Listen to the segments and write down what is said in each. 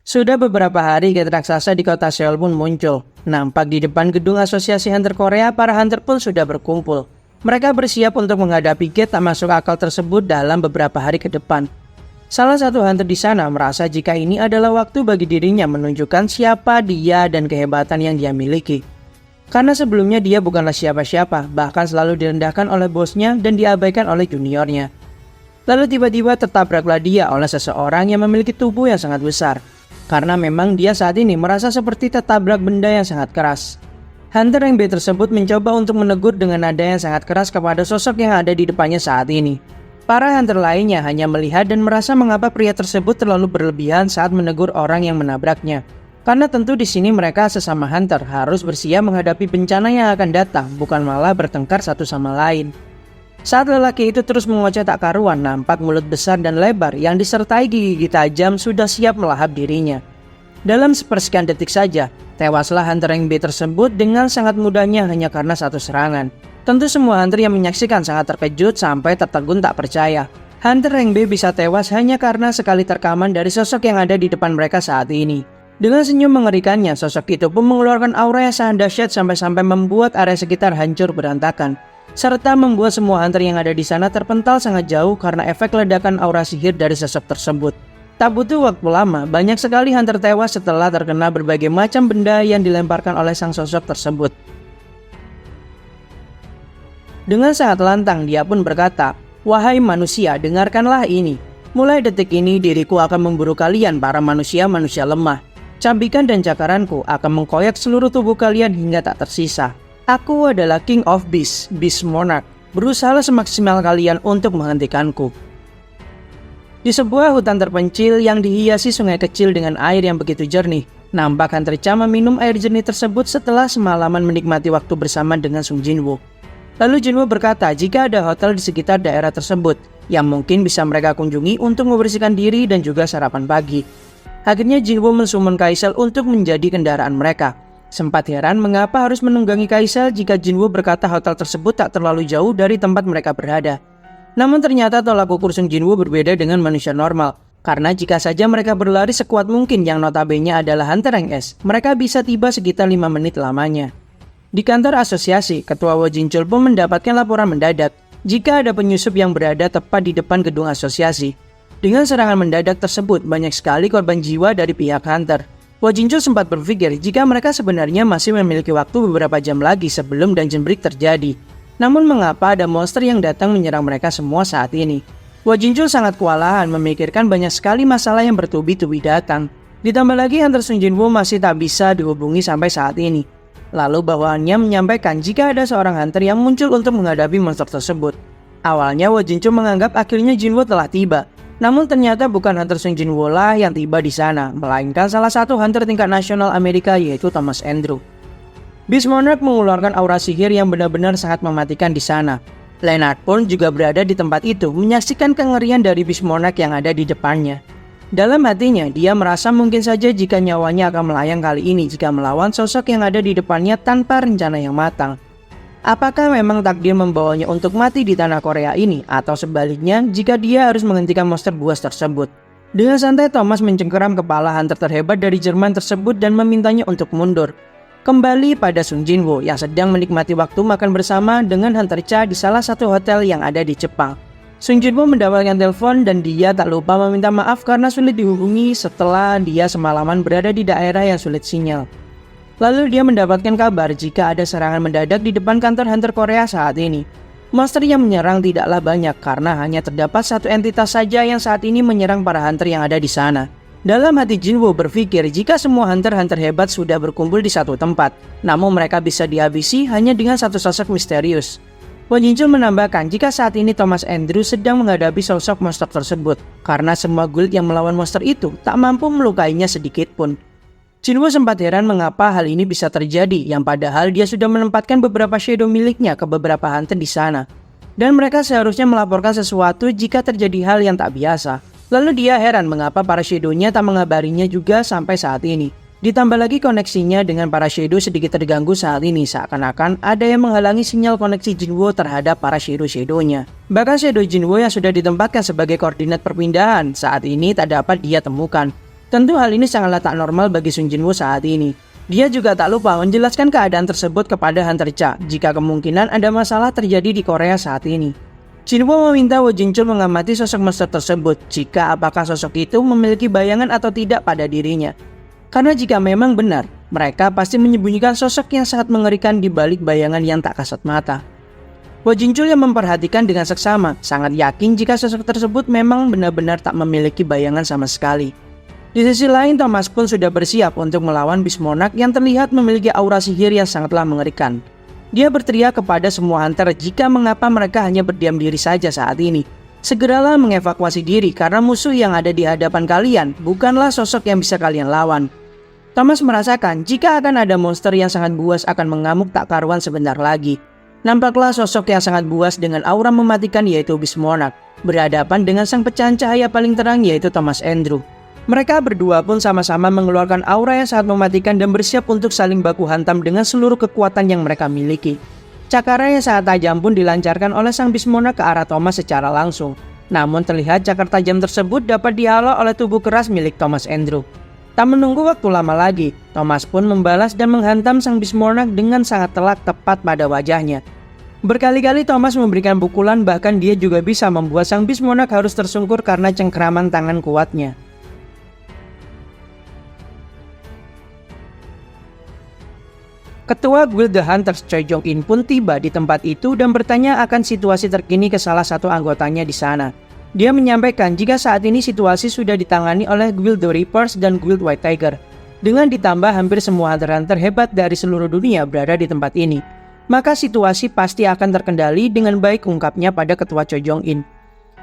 Sudah beberapa hari cat raksasa di kota Seoul pun muncul. Nampak di depan gedung asosiasi hunter Korea, para hunter pun sudah berkumpul. Mereka bersiap untuk menghadapi cat tak masuk akal tersebut dalam beberapa hari ke depan. Salah satu hunter di sana merasa jika ini adalah waktu bagi dirinya menunjukkan siapa dia dan kehebatan yang dia miliki. Karena sebelumnya dia bukanlah siapa-siapa, bahkan selalu direndahkan oleh bosnya dan diabaikan oleh juniornya. Lalu tiba-tiba tertabraklah dia oleh seseorang yang memiliki tubuh yang sangat besar. Karena memang dia saat ini merasa seperti tertabrak benda yang sangat keras. Hunter rank B tersebut mencoba untuk menegur dengan nada yang sangat keras kepada sosok yang ada di depannya saat ini. Para hunter lainnya hanya melihat dan merasa mengapa pria tersebut terlalu berlebihan saat menegur orang yang menabraknya. Karena tentu di sini mereka sesama hunter harus bersiap menghadapi bencana yang akan datang, bukan malah bertengkar satu sama lain. Saat lelaki itu terus mengoceh tak karuan, nampak mulut besar dan lebar yang disertai gigi tajam sudah siap melahap dirinya. Dalam sepersekian detik saja, tewaslah hunter rank B tersebut dengan sangat mudahnya hanya karena satu serangan. Tentu semua hunter yang menyaksikan sangat terkejut sampai tertegun tak percaya. Hunter rank B bisa tewas hanya karena sekali terkaman dari sosok yang ada di depan mereka saat ini. Dengan senyum mengerikannya, sosok itu pun mengeluarkan aura yang sangat dahsyat sampai-sampai membuat area sekitar hancur berantakan. Serta membuat semua hunter yang ada di sana terpental sangat jauh karena efek ledakan aura sihir dari sosok tersebut. Tak butuh waktu lama, banyak sekali hunter tewas setelah terkena berbagai macam benda yang dilemparkan oleh sang sosok tersebut. Dengan sangat lantang, dia pun berkata, "Wahai manusia, dengarkanlah ini. Mulai detik ini diriku akan memburu kalian para manusia-manusia lemah. Cambikan dan cakaranku akan mengkoyak seluruh tubuh kalian hingga tak tersisa. Aku adalah King of Beasts, Beast Monarch. Berusahalah semaksimal kalian untuk menghentikanku." Di sebuah hutan terpencil yang dihiasi sungai kecil dengan air yang begitu jernih, nampak hunter Cha meminum air jernih tersebut setelah semalaman menikmati waktu bersama dengan Sung Jinwoo. Lalu Jinwoo berkata jika ada hotel di sekitar daerah tersebut yang mungkin bisa mereka kunjungi untuk membersihkan diri dan juga sarapan pagi. Akhirnya Jinwoo mensummon Kaisel untuk menjadi kendaraan mereka. Sempat heran mengapa harus menunggangi Kaisel jika Jinwoo berkata hotel tersebut tak terlalu jauh dari tempat mereka berada. Namun ternyata tolak ukur Sung Jinwoo berbeda dengan manusia normal. Karena jika saja mereka berlari sekuat mungkin yang notabene adalah hunter rank S, mereka bisa tiba sekitar 5 menit lamanya. Di kantor asosiasi, Ketua Wo Jinchul pun mendapatkan laporan mendadak jika ada penyusup yang berada tepat di depan gedung asosiasi. Dengan serangan mendadak tersebut, banyak sekali korban jiwa dari pihak hunter. Wo Jinchul sempat berpikir jika mereka sebenarnya masih memiliki waktu beberapa jam lagi sebelum dungeon break terjadi. Namun mengapa ada monster yang datang menyerang mereka semua saat ini? Wo Jinchul sangat kewalahan memikirkan banyak sekali masalah yang bertubi-tubi datang. Ditambah lagi hunter Sung Jinwoo masih tak bisa dihubungi sampai saat ini. Lalu bawahannya menyampaikan jika ada seorang hunter yang muncul untuk menghadapi monster tersebut. Awalnya Wo Jinchul menganggap akhirnya Jinwoo telah tiba. Namun ternyata bukan hunter Sung Jinwoo lah yang tiba di sana, melainkan salah satu hunter tingkat nasional Amerika yaitu Thomas Andrew. Beast Monarch mengeluarkan aura sihir yang benar-benar sangat mematikan di sana. Leonard pun juga berada di tempat itu menyaksikan kengerian dari Beast Monarch yang ada di depannya. Dalam hatinya, dia merasa mungkin saja jika nyawanya akan melayang kali ini jika melawan sosok yang ada di depannya tanpa rencana yang matang. Apakah memang takdir membawanya untuk mati di tanah Korea ini, atau sebaliknya jika dia harus menghentikan monster buas tersebut? Dengan santai Thomas mencengkeram kepala hunter terhebat dari Jerman tersebut dan memintanya untuk mundur. Kembali pada Sung Jinwoo yang sedang menikmati waktu makan bersama dengan hunter Cha di salah satu hotel yang ada di Jepang. Sung Jinwoo mendapatkan telepon dan dia tak lupa meminta maaf karena sulit dihubungi setelah dia semalaman berada di daerah yang sulit sinyal. Lalu dia mendapatkan kabar jika ada serangan mendadak di depan kantor hunter Korea saat ini. Monster yang menyerang tidaklah banyak karena hanya terdapat satu entitas saja yang saat ini menyerang para hunter yang ada di sana. Dalam hati Jinwoo berpikir jika semua hunter-hunter hebat sudah berkumpul di satu tempat, namun mereka bisa dihabisi hanya dengan satu sosok misterius. Wo Jinchul menambahkan jika saat ini Thomas Andrew sedang menghadapi sosok monster tersebut, karena semua guild yang melawan monster itu tak mampu melukainya sedikit pun. Jinwoo sempat heran mengapa hal ini bisa terjadi, yang padahal dia sudah menempatkan beberapa shadow miliknya ke beberapa hunter di sana. Dan mereka seharusnya melaporkan sesuatu jika terjadi hal yang tak biasa. Lalu dia heran mengapa para shadow-nya tak mengabarinya juga sampai saat ini. Ditambah lagi koneksinya dengan para shadow sedikit terganggu saat ini, seakan-akan ada yang menghalangi sinyal koneksi Jinwoo terhadap para shadow-nya. Bahkan shadow Jinwoo yang sudah ditempatkan sebagai koordinat perpindahan saat ini tak dapat dia temukan. Tentu hal ini sangatlah tak normal bagi Sung Jin Woo saat ini. Dia juga tak lupa menjelaskan keadaan tersebut kepada Hunter Cha jika kemungkinan ada masalah terjadi di Korea saat ini. Jin Woo meminta Wo Jin Chul mengamati sosok monster tersebut jika apakah sosok itu memiliki bayangan atau tidak pada dirinya. Karena jika memang benar, mereka pasti menyembunyikan sosok yang sangat mengerikan di balik bayangan yang tak kasat mata. Wo Jin Chul yang memperhatikan dengan seksama sangat yakin jika sosok tersebut memang benar-benar tak memiliki bayangan sama sekali. Di sisi lain, Thomas pun sudah bersiap untuk melawan Beast Monarch yang terlihat memiliki aura sihir yang sangatlah mengerikan. Dia berteriak kepada semua hunter jika mengapa mereka hanya berdiam diri saja saat ini. Segeralah mengevakuasi diri karena musuh yang ada di hadapan kalian bukanlah sosok yang bisa kalian lawan. Thomas merasakan jika akan ada monster yang sangat buas akan mengamuk tak karuan sebentar lagi. Nampaklah sosok yang sangat buas dengan aura mematikan yaitu Beast Monarch berhadapan dengan sang pecahan cahaya paling terang yaitu Thomas Andrew. Mereka berdua pun sama-sama mengeluarkan aura yang sangat mematikan dan bersiap untuk saling baku hantam dengan seluruh kekuatan yang mereka miliki. Cakara yang sangat tajam pun dilancarkan oleh sang Beast Monarch ke arah Thomas secara langsung. Namun terlihat cakar tajam tersebut dapat dihalau oleh tubuh keras milik Thomas Andrew. Tak menunggu waktu lama lagi, Thomas pun membalas dan menghantam sang Beast Monarch dengan sangat telak tepat pada wajahnya. Berkali-kali Thomas memberikan pukulan, bahkan dia juga bisa membuat sang Beast Monarch harus tersungkur karena cengkeraman tangan kuatnya. Ketua Guild The Hunters Choi Jong-in pun tiba di tempat itu dan bertanya akan situasi terkini ke salah satu anggotanya di sana. Dia menyampaikan jika saat ini situasi sudah ditangani oleh Guild The Reapers dan Guild White Tiger. Dengan ditambah hampir semua hunter-hunter hebat dari seluruh dunia berada di tempat ini, maka situasi pasti akan terkendali dengan baik, ungkapnya pada Ketua Choi Jong-in.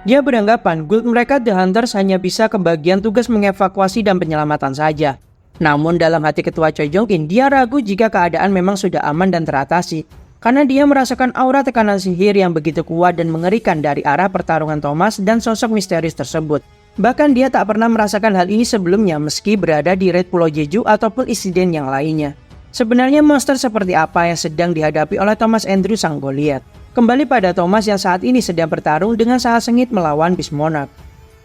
Dia beranggapan guild mereka The Hunters hanya bisa kebagian tugas mengevakuasi dan penyelamatan saja. Namun dalam hati Ketua Choi Jong-in, dia ragu jika keadaan memang sudah aman dan teratasi, karena dia merasakan aura tekanan sihir yang begitu kuat dan mengerikan dari arah pertarungan Thomas dan sosok misterius tersebut. Bahkan dia tak pernah merasakan hal ini sebelumnya meski berada di Red Pulau Jeju ataupun insiden yang lainnya. Sebenarnya monster seperti apa yang sedang dihadapi oleh Thomas Andrew sang Goliath? Kembali pada Thomas yang saat ini sedang bertarung dengan sangat sengit melawan Beast Monarch.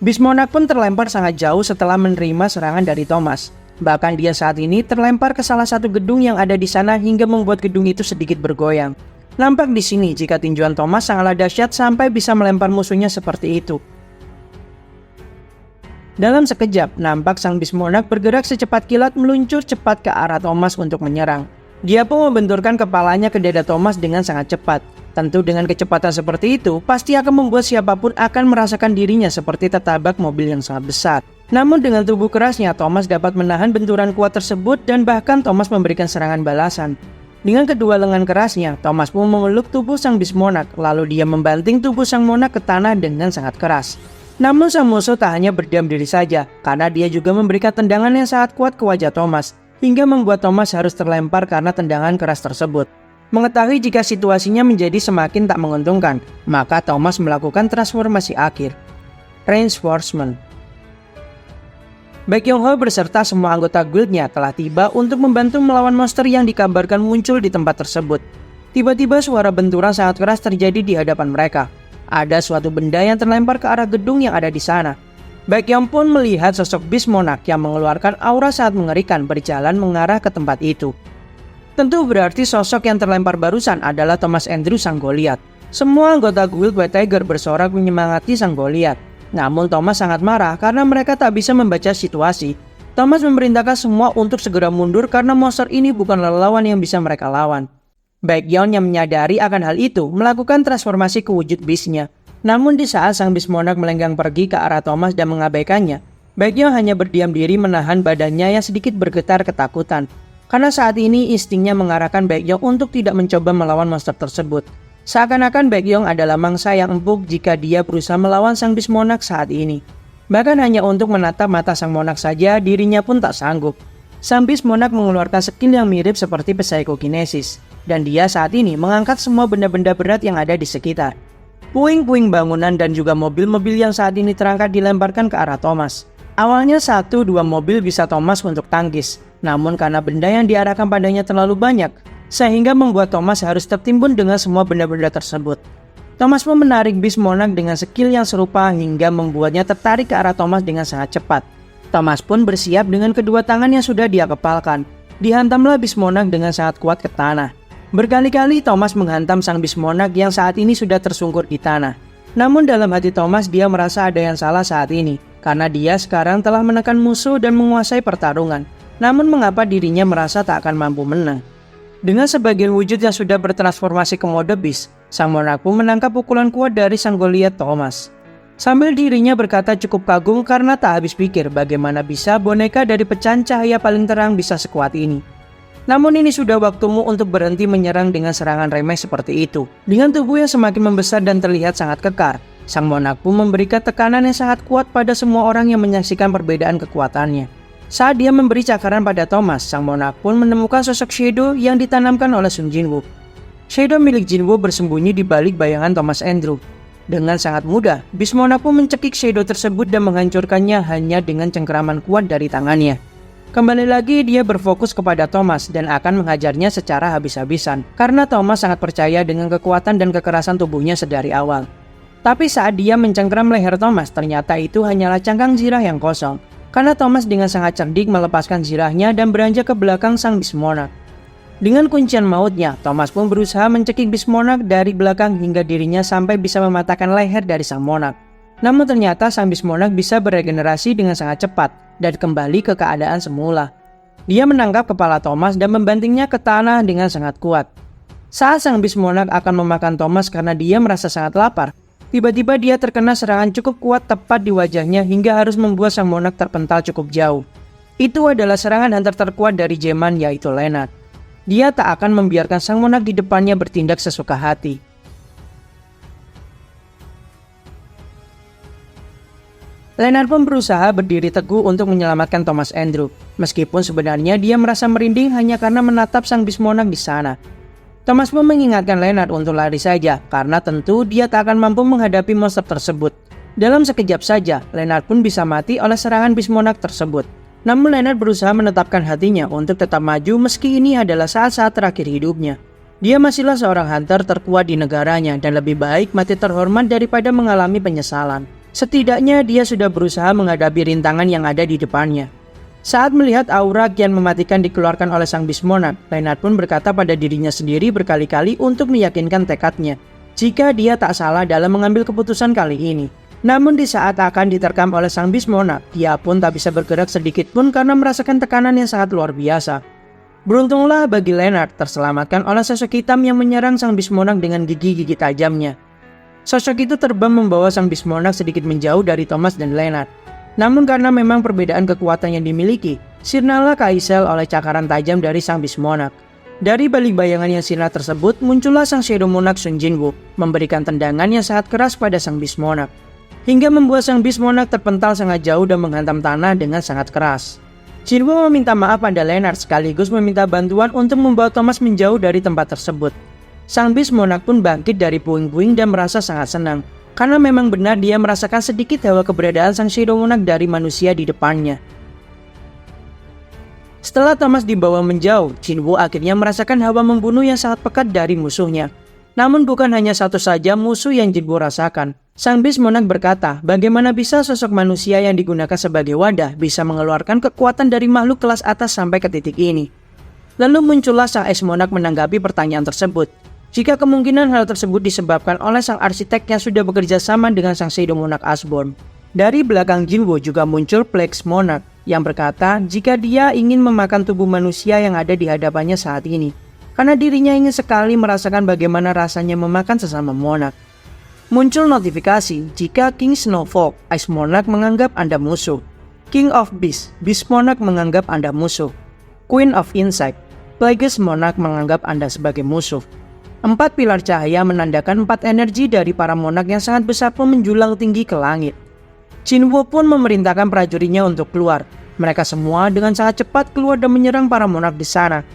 Beast Monarch pun terlempar sangat jauh setelah menerima serangan dari Thomas. Bahkan dia saat ini terlempar ke salah satu gedung yang ada di sana hingga membuat gedung itu sedikit bergoyang. Nampak di sini jika tinjuan Thomas sangatlah dahsyat sampai bisa melempar musuhnya seperti itu. Dalam sekejap, nampak sang Beast Monarch bergerak secepat kilat meluncur cepat ke arah Thomas untuk menyerang. Dia pun membenturkan kepalanya ke dada Thomas dengan sangat cepat. Tentu dengan kecepatan seperti itu, pasti akan membuat siapapun akan merasakan dirinya seperti tertabrak mobil yang sangat besar. Namun dengan tubuh kerasnya, Thomas dapat menahan benturan kuat tersebut dan bahkan Thomas memberikan serangan balasan. Dengan kedua lengan kerasnya, Thomas pun memeluk tubuh sang Beast Monarch, lalu dia membanting tubuh sang Monarch ke tanah dengan sangat keras. Namun sang musuh tak hanya berdiam diri saja, karena dia juga memberikan tendangan yang sangat kuat ke wajah Thomas, hingga membuat Thomas harus terlempar karena tendangan keras tersebut. Mengetahui jika situasinya menjadi semakin tak menguntungkan, maka Thomas melakukan transformasi akhir, Reinforcement. Baek Yong Ho beserta semua anggota guildnya telah tiba untuk membantu melawan monster yang dikabarkan muncul di tempat tersebut. Tiba-tiba suara benturan sangat keras terjadi di hadapan mereka. Ada suatu benda yang terlempar ke arah gedung yang ada di sana. Baek Yong pun melihat sosok Beast Monarch yang mengeluarkan aura sangat mengerikan berjalan mengarah ke tempat itu. Tentu berarti sosok yang terlempar barusan adalah Thomas Andrew sang Goliath. Semua anggota Guild White Tiger bersorak menyemangati sang Goliath. Namun Thomas sangat marah karena mereka tak bisa membaca situasi. Thomas memerintahkan semua untuk segera mundur karena monster ini bukan lawan yang bisa mereka lawan. Baek Yong yang menyadari akan hal itu melakukan transformasi ke wujud beast-nya. Namun di saat sang Beast Monarch melenggang pergi ke arah Thomas dan mengabaikannya, Baek Yong hanya berdiam diri menahan badannya yang sedikit bergetar ketakutan. Karena saat ini instingnya mengarahkan Baek Yong untuk tidak mencoba melawan monster tersebut. Seakan-akan Baek Yong adalah mangsa yang empuk jika dia berusaha melawan sang Beast Monarch saat ini. Bahkan hanya untuk menatap mata sang Monarch saja dirinya pun tak sanggup. Sang Beast Monarch mengeluarkan skill yang mirip seperti Psychokinesis. Dan dia saat ini mengangkat semua benda-benda berat yang ada di sekitar. Puing-puing bangunan dan juga mobil-mobil yang saat ini terangkat dilemparkan ke arah Thomas. Awalnya 1-2 mobil bisa Thomas untuk tangkis. Namun karena benda yang diarahkan padanya terlalu banyak, sehingga membuat Thomas harus tertimbun dengan semua benda-benda tersebut. Thomas pun menarik Beast Monarch dengan skill yang serupa hingga membuatnya tertarik ke arah Thomas dengan sangat cepat. Thomas pun bersiap dengan kedua tangan yang sudah dia kepalkan. Dihantamlah Beast Monarch dengan sangat kuat ke tanah. Berkali-kali Thomas menghantam sang Beast Monarch yang saat ini sudah tersungkur di tanah. Namun dalam hati Thomas dia merasa ada yang salah saat ini, karena dia sekarang telah menekan musuh dan menguasai pertarungan. Namun mengapa dirinya merasa tak akan mampu menang? Dengan sebagian wujud yang sudah bertransformasi ke mode Beast, sang Monarch pun menangkap pukulan kuat dari sang Goliath Thomas. Sambil dirinya berkata cukup kagum karena tak habis pikir bagaimana bisa boneka dari pecahan cahaya paling terang bisa sekuat ini. Namun ini sudah waktumu untuk berhenti menyerang dengan serangan remeh seperti itu. Dengan tubuh yang semakin membesar dan terlihat sangat kekar, sang Monarch pun memberikan tekanan yang sangat kuat pada semua orang yang menyaksikan perbedaan kekuatannya. Saat dia memberi cakaran pada Thomas, sang Monarch pun menemukan sosok Shadow yang ditanamkan oleh Sun Jinwoo. Shadow milik Jinwoo bersembunyi di balik bayangan Thomas Andrew. Dengan sangat mudah, Beast Monarch pun mencekik Shadow tersebut dan menghancurkannya hanya dengan cengkeraman kuat dari tangannya. Kembali lagi dia berfokus kepada Thomas dan akan menghajarnya secara habis-habisan karena Thomas sangat percaya dengan kekuatan dan kekerasan tubuhnya sedari awal. Tapi saat dia mencengkeram leher Thomas, ternyata itu hanyalah cangkang zirah yang kosong karena Thomas dengan sangat cerdik melepaskan zirahnya dan beranjak ke belakang sang Beast Monarch. Dengan kuncian mautnya, Thomas pun berusaha mencekik Beast Monarch dari belakang hingga dirinya sampai bisa mematahkan leher dari sang Monarch. Namun ternyata sang Beast Monarch bisa beregenerasi dengan sangat cepat dan kembali ke keadaan semula. Dia menangkap kepala Thomas dan membantingnya ke tanah dengan sangat kuat. Saat sang Beast Monarch akan memakan Thomas karena dia merasa sangat lapar, tiba-tiba dia terkena serangan cukup kuat tepat di wajahnya hingga harus membuat sang Monarch terpental cukup jauh. Itu adalah serangan hunter terkuat dari Zeman, yaitu Leonard. Dia tak akan membiarkan sang Monarch di depannya bertindak sesuka hati. Leonard pun berusaha berdiri teguh untuk menyelamatkan Thomas Andrew, meskipun sebenarnya dia merasa merinding hanya karena menatap sang Beast Monarch di sana. Thomas pun mengingatkan Leonard untuk lari saja, karena tentu dia tak akan mampu menghadapi monster tersebut. Dalam sekejap saja, Leonard pun bisa mati oleh serangan Beast Monarch tersebut. Namun Leonard berusaha menetapkan hatinya untuk tetap maju meski ini adalah saat-saat terakhir hidupnya. Dia masihlah seorang hunter terkuat di negaranya dan lebih baik mati terhormat daripada mengalami penyesalan. Setidaknya dia sudah berusaha menghadapi rintangan yang ada di depannya. Saat melihat aura kian mematikan dikeluarkan oleh sang Beast Monarch, Leonard pun berkata pada dirinya sendiri berkali-kali untuk meyakinkan tekadnya jika dia tak salah dalam mengambil keputusan kali ini. Namun di saat akan diterkam oleh sang Beast Monarch, dia pun tak bisa bergerak sedikit pun karena merasakan tekanan yang sangat luar biasa. Beruntunglah bagi Leonard terselamatkan oleh sosok hitam yang menyerang sang Beast Monarch dengan gigi-gigi tajamnya. Sosok itu terbang membawa sang Beast Monarch sedikit menjauh dari Thomas dan Leonard. Namun karena memang perbedaan kekuatan yang dimiliki, sirnalah Kaisel oleh cakaran tajam dari sang Beast Monarch. Dari balik bayangan yang sirna tersebut, muncullah sang Shadow Monarch Sun Jinwoo, memberikan tendangan yang sangat keras pada sang Beast Monarch, hingga membuat sang Beast Monarch terpental sangat jauh dan menghantam tanah dengan sangat keras. Jinwoo meminta maaf pada Leonard sekaligus meminta bantuan untuk membawa Thomas menjauh dari tempat tersebut. Sang Beast Monarch pun bangkit dari puing-puing dan merasa sangat senang, karena memang benar dia merasakan sedikit hawa keberadaan sang Shadow Monarch dari manusia di depannya. Setelah Thomas dibawa menjauh, Jinwoo akhirnya merasakan hawa membunuh yang sangat pekat dari musuhnya. Namun bukan hanya satu saja musuh yang Jinwoo rasakan. Sang Beast Monarch berkata, bagaimana bisa sosok manusia yang digunakan sebagai wadah bisa mengeluarkan kekuatan dari makhluk kelas atas sampai ke titik ini. Lalu muncullah sang Ice Monarch menanggapi pertanyaan tersebut. Jika kemungkinan hal tersebut disebabkan oleh sang arsitek yang sudah bekerja sama dengan sang Shadow Monarch Iceborne. Dari belakang Jinwoo juga muncul Plague Monarch yang berkata jika dia ingin memakan tubuh manusia yang ada di hadapannya saat ini. Karena dirinya ingin sekali merasakan bagaimana rasanya memakan sesama Monarch. Muncul notifikasi jika King Snowfolk, Ice Monarch menganggap Anda musuh. King of Beast, Beast Monarch menganggap Anda musuh. Queen of Insect, Plagueis Monarch menganggap Anda sebagai musuh. 4 pilar cahaya menandakan 4 energi dari para monarch yang sangat besar pun menjulang tinggi ke langit. Jinwoo pun memerintahkan prajuritnya untuk keluar. Mereka semua dengan sangat cepat keluar dan menyerang para monarch di sana.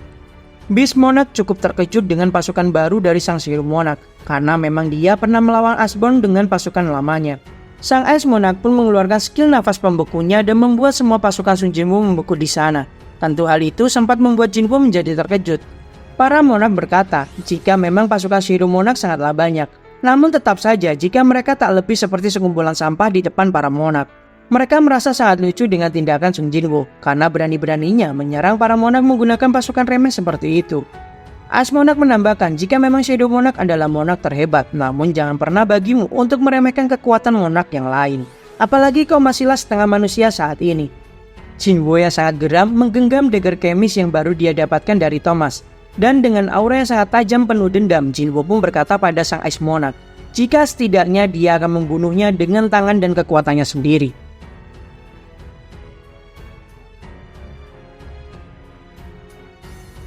Beast Monarch cukup terkejut dengan pasukan baru dari sang Shadow Monarch, karena memang dia pernah melawan Iceborne dengan pasukan lamanya. Sang Ice Monarch pun mengeluarkan skill nafas pembekunya dan membuat semua pasukan Sun Jinwoo membeku di sana. Tentu hal itu sempat membuat Jinwoo menjadi terkejut. Para monarch berkata jika memang pasukan Shadow Monarch sangatlah banyak, namun tetap saja jika mereka tak lebih seperti sekumpulan sampah di depan para monarch. Mereka merasa sangat lucu dengan tindakan Sung Jinwoo karena berani-beraninya menyerang para monark menggunakan pasukan remeh seperti itu. Ice Monarch menambahkan jika memang Shadow Monarch adalah monark terhebat, namun jangan pernah bagimu untuk meremehkan kekuatan monark yang lain. Apalagi kau masihlah setengah manusia saat ini. Jinwoo yang sangat geram menggenggam dagger kemis yang baru dia dapatkan dari Thomas. Dan dengan aura yang sangat tajam penuh dendam, Jinwoo pun berkata pada sang Ice Monarch, jika setidaknya dia akan membunuhnya dengan tangan dan kekuatannya sendiri.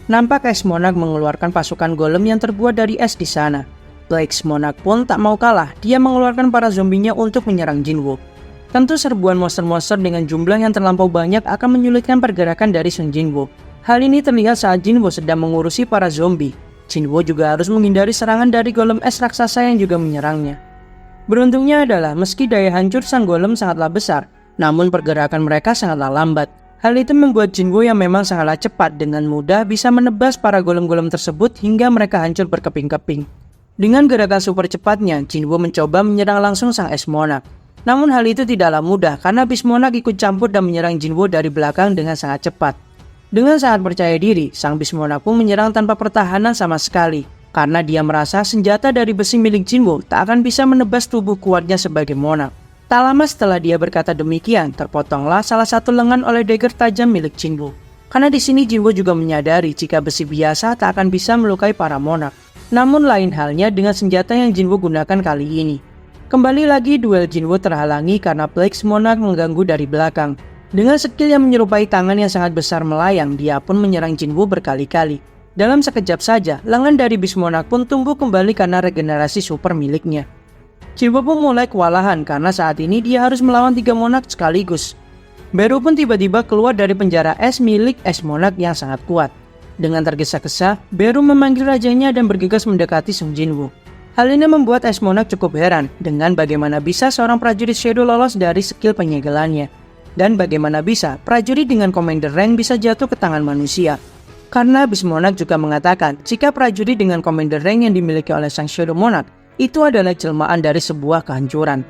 Nampak Ice Monarch mengeluarkan pasukan golem yang terbuat dari es di sana. Black Monarch pun tak mau kalah, dia mengeluarkan para zombinya untuk menyerang Jinwoo. Tentu serbuan monster-monster dengan jumlah yang terlampau banyak akan menyulitkan pergerakan dari Sung Jinwoo. Hal ini terlihat saat Jinwoo sedang mengurusi para zombie. Jinwoo juga harus menghindari serangan dari golem es raksasa yang juga menyerangnya. Beruntungnya adalah meski daya hancur sang golem sangatlah besar, namun pergerakan mereka sangatlah lambat. Hal itu membuat Jinwoo yang memang sangatlah cepat dengan mudah bisa menebas para golem-golem tersebut hingga mereka hancur berkeping-keping. Dengan gerakan super cepatnya, Jinwoo mencoba menyerang langsung sang Ice Monarch. Namun hal itu tidaklah mudah karena Beast Monarch ikut campur dan menyerang Jinwoo dari belakang dengan sangat cepat. Dengan sangat percaya diri, sang Beast Monarch pun menyerang tanpa pertahanan sama sekali. Karena dia merasa senjata dari besi milik Jinwoo tak akan bisa menebas tubuh kuatnya sebagai monark. Tak lama setelah dia berkata demikian, terpotonglah salah satu lengan oleh dagger tajam milik Jinwoo. Karena di sini Jinwoo juga menyadari jika besi biasa tak akan bisa melukai para monark. Namun lain halnya dengan senjata yang Jinwoo gunakan kali ini. Kembali lagi duel Jinwoo terhalangi karena Black Monarch mengganggu dari belakang. Dengan skill yang menyerupai tangan yang sangat besar melayang, dia pun menyerang Jinwoo berkali-kali. Dalam sekejap saja, lengan dari Beast Monarch pun tumbuh kembali karena regenerasi super miliknya. Jinwoo pun mulai kewalahan karena saat ini dia harus melawan 3 monark sekaligus. Beru pun tiba-tiba keluar dari penjara es milik Ice Monarch yang sangat kuat. Dengan tergesa-gesa, Beru memanggil rajanya dan bergegas mendekati Sung Jinwoo. Hal ini membuat Ice Monarch cukup heran dengan bagaimana bisa seorang prajurit Shadow lolos dari skill penyegelannya. Dan bagaimana bisa prajurit dengan Commander Rank bisa jatuh ke tangan manusia. Karena Beast Monarch juga mengatakan jika prajurit dengan Commander Rank yang dimiliki oleh sang Shadow Monarch itu adalah jelmaan dari sebuah kehancuran.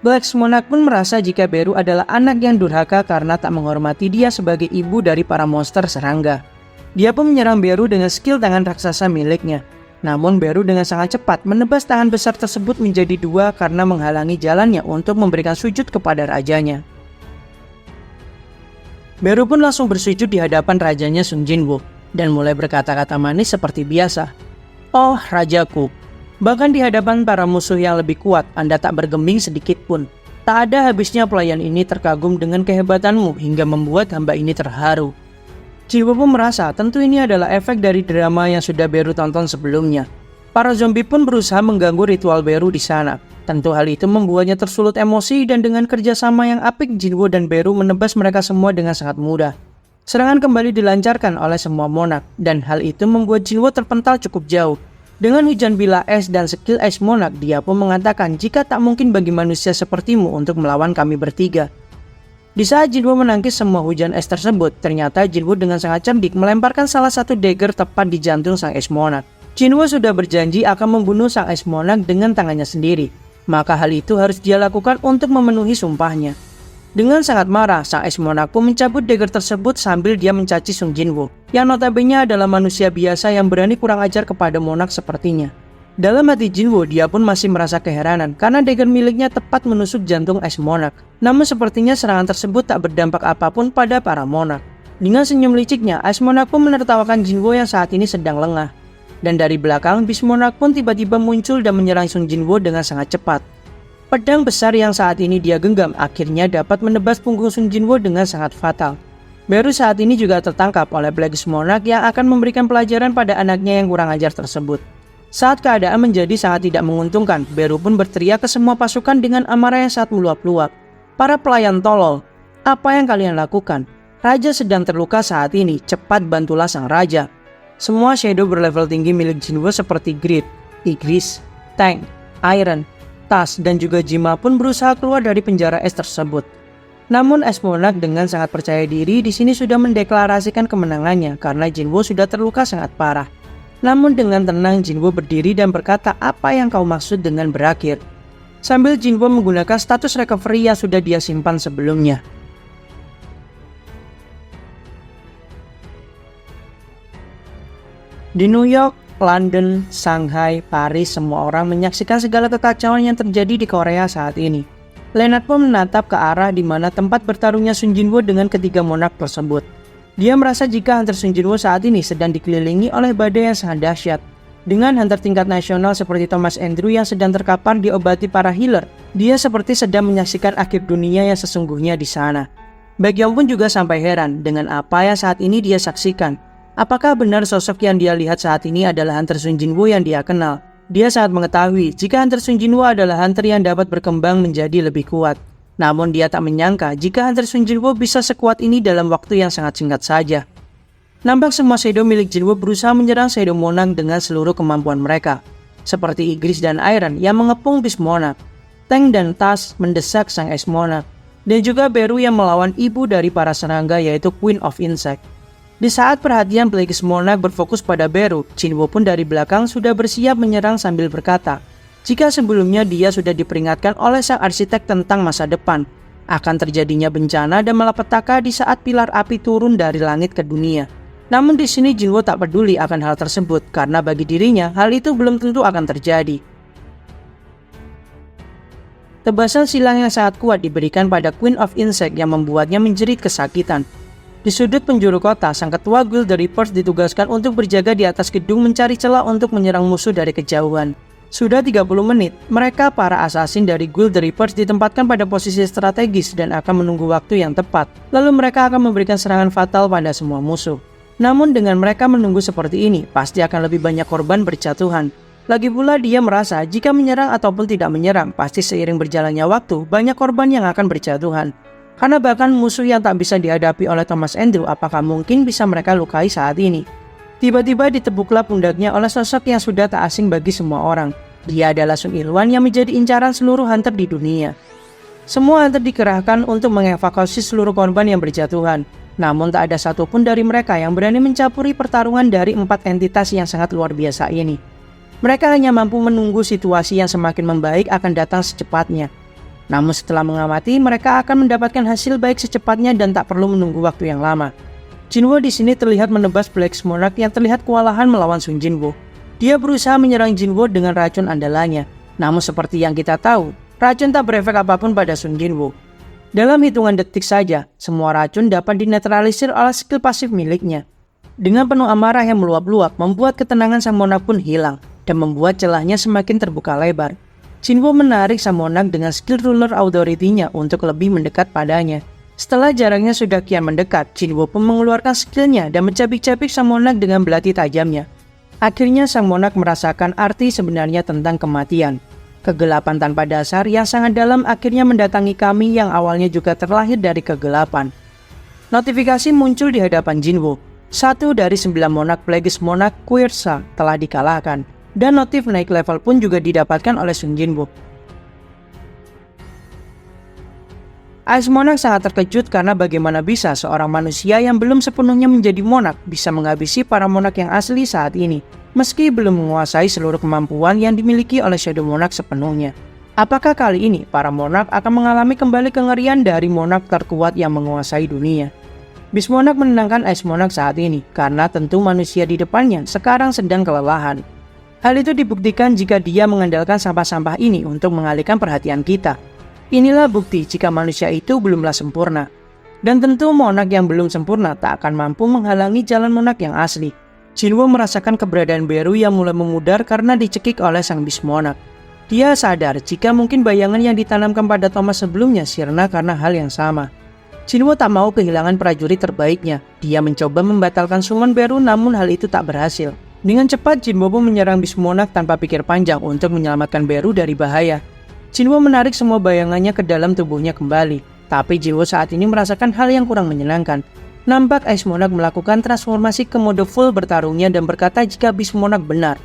Black Monarch pun merasa jika Beru adalah anak yang durhaka karena tak menghormati dia sebagai ibu dari para monster serangga. Dia pun menyerang Beru dengan skill tangan raksasa miliknya. Namun Beru dengan sangat cepat menebas tangan besar tersebut menjadi 2 karena menghalangi jalannya untuk memberikan sujud kepada rajanya. Beru pun langsung bersujud di hadapan rajanya Sung Jinwoo dan mulai berkata-kata manis seperti biasa. Oh rajaku. Bahkan di hadapan para musuh yang lebih kuat, Anda tak bergeming sedikit pun. Tak ada habisnya pelayan ini terkagum dengan kehebatanmu hingga membuat hamba ini terharu. Jinwoo pun merasa tentu ini adalah efek dari drama yang sudah Beru tonton sebelumnya. Para zombie pun berusaha mengganggu ritual Beru di sana. Tentu hal itu membuatnya tersulut emosi dan dengan kerjasama yang apik Jinwoo dan Beru menebas mereka semua dengan sangat mudah. Serangan kembali dilancarkan oleh semua monark dan hal itu membuat Jinwoo terpental cukup jauh. Dengan hujan bila es dan skill Ice Monarch, dia pun mengatakan jika tak mungkin bagi manusia sepertimu untuk melawan kami bertiga. Di saat Jinwoo menangkis semua hujan es tersebut, ternyata Jinwoo dengan sangat cerdik melemparkan salah satu dagger tepat di jantung sang Ice Monarch. Jinwoo sudah berjanji akan membunuh sang Ice Monarch dengan tangannya sendiri, maka hal itu harus dia lakukan untuk memenuhi sumpahnya. Dengan sangat marah, sang Ice Monarch pun mencabut dagger tersebut sambil dia mencaci Sung Jinwoo, yang notabene adalah manusia biasa yang berani kurang ajar kepada monark sepertinya. Dalam hati Jinwoo, dia pun masih merasa keheranan karena dagger miliknya tepat menusuk jantung Ice Monarch. Namun sepertinya serangan tersebut tak berdampak apapun pada para monark. Dengan senyum liciknya, Ice Monarch pun menertawakan Jinwoo yang saat ini sedang lengah. Dan dari belakang, Beast Monarch pun tiba-tiba muncul dan menyerang Sung Jinwoo dengan sangat cepat. Pedang besar yang saat ini dia genggam akhirnya dapat menebas punggung Sung Jinwoo dengan sangat fatal. Beru saat ini juga tertangkap oleh Black Monarch yang akan memberikan pelajaran pada anaknya yang kurang ajar tersebut. Saat keadaan menjadi sangat tidak menguntungkan, Beru pun berteriak ke semua pasukan dengan amarah yang sangat meluap-luap. Para pelayan tolol, apa yang kalian lakukan? Raja sedang terluka saat ini, cepat bantulah sang raja. Semua shadow berlevel tinggi milik Jinwoo seperti Grid, Igris, Tank, Iron, Tas dan juga Jima pun berusaha keluar dari penjara es tersebut. Namun Ice Monarch dengan sangat percaya diri di sini sudah mendeklarasikan kemenangannya karena Jinwoo sudah terluka sangat parah. Namun dengan tenang Jinwoo berdiri dan berkata apa yang kau maksud dengan berakhir. sambil Jinwo menggunakan status recovery yang sudah dia simpan sebelumnya. Di New York, London, Shanghai, Paris, semua orang menyaksikan segala kekacauan yang terjadi di Korea saat ini. Leonard pun menatap ke arah di mana tempat bertarungnya Sun Jinwoo dengan ketiga monark tersebut. Dia merasa jika Hunter Sun Jinwoo saat ini sedang dikelilingi oleh badai yang sangat dahsyat. Dengan hunter tingkat nasional seperti Thomas Andrew yang sedang terkapar diobati para healer, dia seperti sedang menyaksikan akhir dunia yang sesungguhnya di sana. Baekhyun pun juga sampai heran dengan apa yang saat ini dia saksikan. Apakah benar sosok yang dia lihat saat ini adalah Hunter Sun Jinwoo yang dia kenal? Dia sangat mengetahui jika Hunter Sun Jinwoo adalah hunter yang dapat berkembang menjadi lebih kuat. Namun dia tak menyangka jika Hunter Sun Jinwoo bisa sekuat ini dalam waktu yang sangat singkat saja. Nampak semua shadow milik Jinwoo berusaha menyerang shadow monarch dengan seluruh kemampuan mereka. Seperti Igris dan Iron yang mengepung Beast Monarch. Tank dan Tas mendesak sang Ice Monarch. Dan juga Beru yang melawan ibu dari para serangga yaitu Queen of Insect. Di saat perhatian Plagueis Monarch berfokus pada Beru, Jinwoo pun dari belakang sudah bersiap menyerang sambil berkata, jika sebelumnya dia sudah diperingatkan oleh sang arsitek tentang masa depan, akan terjadinya bencana dan malapetaka di saat pilar api turun dari langit ke dunia. Namun di sini Jinwoo tak peduli akan hal tersebut karena bagi dirinya hal itu belum tentu akan terjadi. Tebasan silang yang sangat kuat diberikan pada Queen of Insect yang membuatnya menjerit kesakitan. Di sudut penjuru kota, sang ketua Guild The Reapers ditugaskan untuk berjaga di atas gedung mencari celah untuk menyerang musuh dari kejauhan. Sudah 30 menit, mereka para asasin dari Guild The Reapers ditempatkan pada posisi strategis dan akan menunggu waktu yang tepat. Lalu mereka akan memberikan serangan fatal pada semua musuh. Namun dengan mereka menunggu seperti ini, pasti akan lebih banyak korban berjatuhan. Lagi pula dia merasa jika menyerang ataupun tidak menyerang, pasti seiring berjalannya waktu, banyak korban yang akan berjatuhan. Karena bahkan musuh yang tak bisa dihadapi oleh Thomas Andrew, apakah mungkin bisa mereka lukai saat ini? Tiba-tiba ditepuklah pundaknya oleh sosok yang sudah tak asing bagi semua orang. Dia adalah Sun Ilwan yang menjadi incaran seluruh hunter di dunia. Semua hunter dikerahkan untuk mengevakuasi seluruh korban yang berjatuhan. Namun tak ada satupun dari mereka yang berani mencampuri pertarungan dari 4 entitas yang sangat luar biasa ini. Mereka hanya mampu menunggu situasi yang semakin membaik akan datang secepatnya. Namun setelah mengamati, mereka akan mendapatkan hasil baik secepatnya dan tak perlu menunggu waktu yang lama. Jinwoo di sini terlihat menebas Plagueis Monarch yang terlihat kewalahan melawan Sun Jinwoo. Dia berusaha menyerang Jinwoo dengan racun andalannya. Namun seperti yang kita tahu, racun tak berefek apapun pada Sun Jinwoo. Dalam hitungan detik saja, semua racun dapat dinetralisir oleh skill pasif miliknya. Dengan penuh amarah yang meluap-luap, membuat ketenangan sang monarch pun hilang dan membuat celahnya semakin terbuka lebar. Jinwoo menarik sang monarch dengan skill ruler authority-nya untuk lebih mendekat padanya. Setelah jaraknya sudah kian mendekat, Jinwoo pun mengeluarkan skillnya dan mencabik-cabik sang monarch dengan belati tajamnya. Akhirnya sang monarch merasakan arti sebenarnya tentang kematian. Kegelapan tanpa dasar yang sangat dalam akhirnya mendatangi kami yang awalnya juga terlahir dari kegelapan. Notifikasi muncul di hadapan Jinwoo. 1 dari 9 monarch Plagueis Monarch Queersa telah dikalahkan. Dan notif naik level pun juga didapatkan oleh Sun Jinwoo. Ice Monarch sangat terkejut karena bagaimana bisa seorang manusia yang belum sepenuhnya menjadi monarch bisa menghabisi para monarch yang asli saat ini, meski belum menguasai seluruh kemampuan yang dimiliki oleh Shadow Monarch sepenuhnya. Apakah kali ini para monarch akan mengalami kembali kengerian dari monarch terkuat yang menguasai dunia? Beast Monarch menenangkan Ice Monarch saat ini karena tentu manusia di depannya sekarang sedang kelelahan. Hal itu dibuktikan jika dia mengandalkan sampah-sampah ini untuk mengalihkan perhatian kita. Inilah bukti jika manusia itu belumlah sempurna. Dan tentu monarch yang belum sempurna tak akan mampu menghalangi jalan monarch yang asli. Jinwoo merasakan keberadaan Beru yang mulai memudar karena dicekik oleh sang Beast Monarch. Dia sadar jika mungkin bayangan yang ditanamkan pada Thomas sebelumnya sirna karena hal yang sama. Jinwoo tak mau kehilangan prajurit terbaiknya. Dia mencoba membatalkan summon Beru namun hal itu tak berhasil. Dengan cepat Jinwoo pun menyerang Beast Monarch tanpa pikir panjang untuk menyelamatkan Beru dari bahaya. Jinwoo menarik semua bayangannya ke dalam tubuhnya kembali. Tapi Jinwoo saat ini merasakan hal yang kurang menyenangkan. Nampak Ice Monarch melakukan transformasi ke mode full bertarungnya dan berkata jika Beast Monarch benar.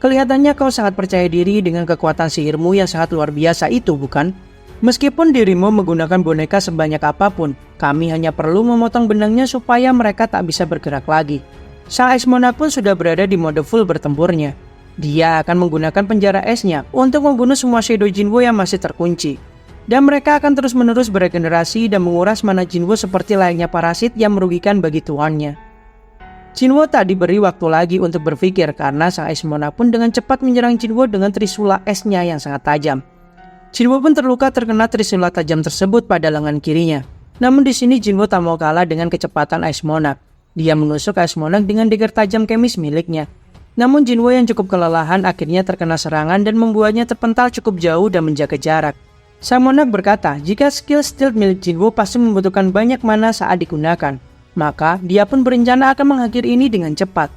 Kelihatannya kau sangat percaya diri dengan kekuatan sihirmu yang sangat luar biasa itu, bukan? Meskipun dirimu menggunakan boneka sebanyak apapun, kami hanya perlu memotong benangnya supaya mereka tak bisa bergerak lagi. Sang Ice Monarch pun sudah berada di mode full bertempurnya. Dia akan menggunakan penjara esnya untuk membunuh semua Shadow Jinwoo yang masih terkunci. Dan mereka akan terus-menerus beregenerasi dan menguras mana Jinwoo seperti layaknya parasit yang merugikan bagi tuannya. Jinwoo tak diberi waktu lagi untuk berpikir karena sang Ice Monarch pun dengan cepat menyerang Jinwoo dengan trisula esnya yang sangat tajam. Jinwoo pun terluka terkena trisula tajam tersebut pada lengan kirinya. Namun di sini Jinwoo tak mau kalah dengan kecepatan Ice Monarch. Dia menusuk Ice Monarch dengan dagger tajam kemis miliknya. Namun Jinwoo yang cukup kelelahan akhirnya terkena serangan dan membuatnya terpental cukup jauh dan menjaga jarak. Sang Monarch berkata jika skill stealth milik Jinwoo pasti membutuhkan banyak mana saat digunakan. Maka dia pun berencana akan mengakhiri ini dengan cepat.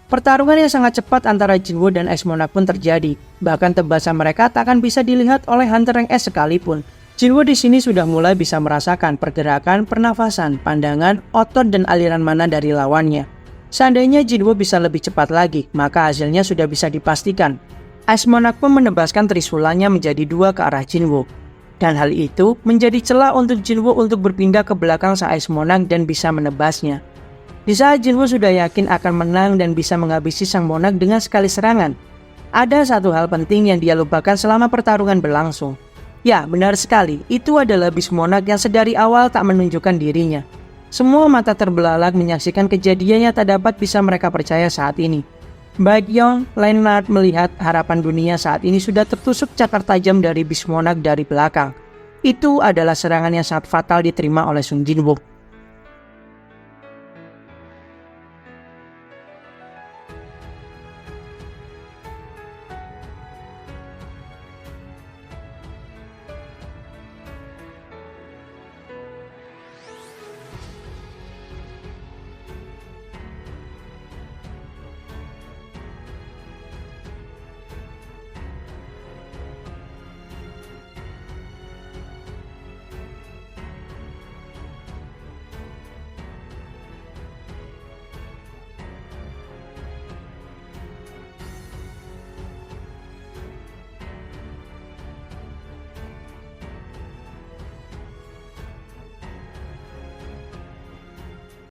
Pertarungan yang sangat cepat antara Jinwoo dan Ice Monarch pun terjadi. Bahkan tebasan mereka tak akan bisa dilihat oleh Hunter Rank S sekalipun. Jinwoo di sini sudah mulai bisa merasakan pergerakan, pernafasan, pandangan, otot dan aliran mana dari lawannya. Seandainya Jinwoo bisa lebih cepat lagi, maka hasilnya sudah bisa dipastikan. Ice Monarch pun menebaskan trisulanya menjadi dua ke arah Jinwoo. Dan hal itu menjadi celah untuk Jinwoo untuk berpindah ke belakang sang Ice Monarch dan bisa menebasnya. Di saat Jinwoo sudah yakin akan menang dan bisa menghabisi sang Monarch dengan sekali serangan, ada satu hal penting yang dia lupakan selama pertarungan berlangsung. Ya, benar sekali, itu adalah Beast Monarch yang sedari awal tak menunjukkan dirinya. Semua mata terbelalak menyaksikan kejadian yang tak dapat bisa mereka percaya saat ini. Baik Young, Leonard melihat harapan dunia saat ini sudah tertusuk cakar tajam dari Beast Monarch dari belakang. Itu adalah serangan yang sangat fatal diterima oleh Sung Jinwoo.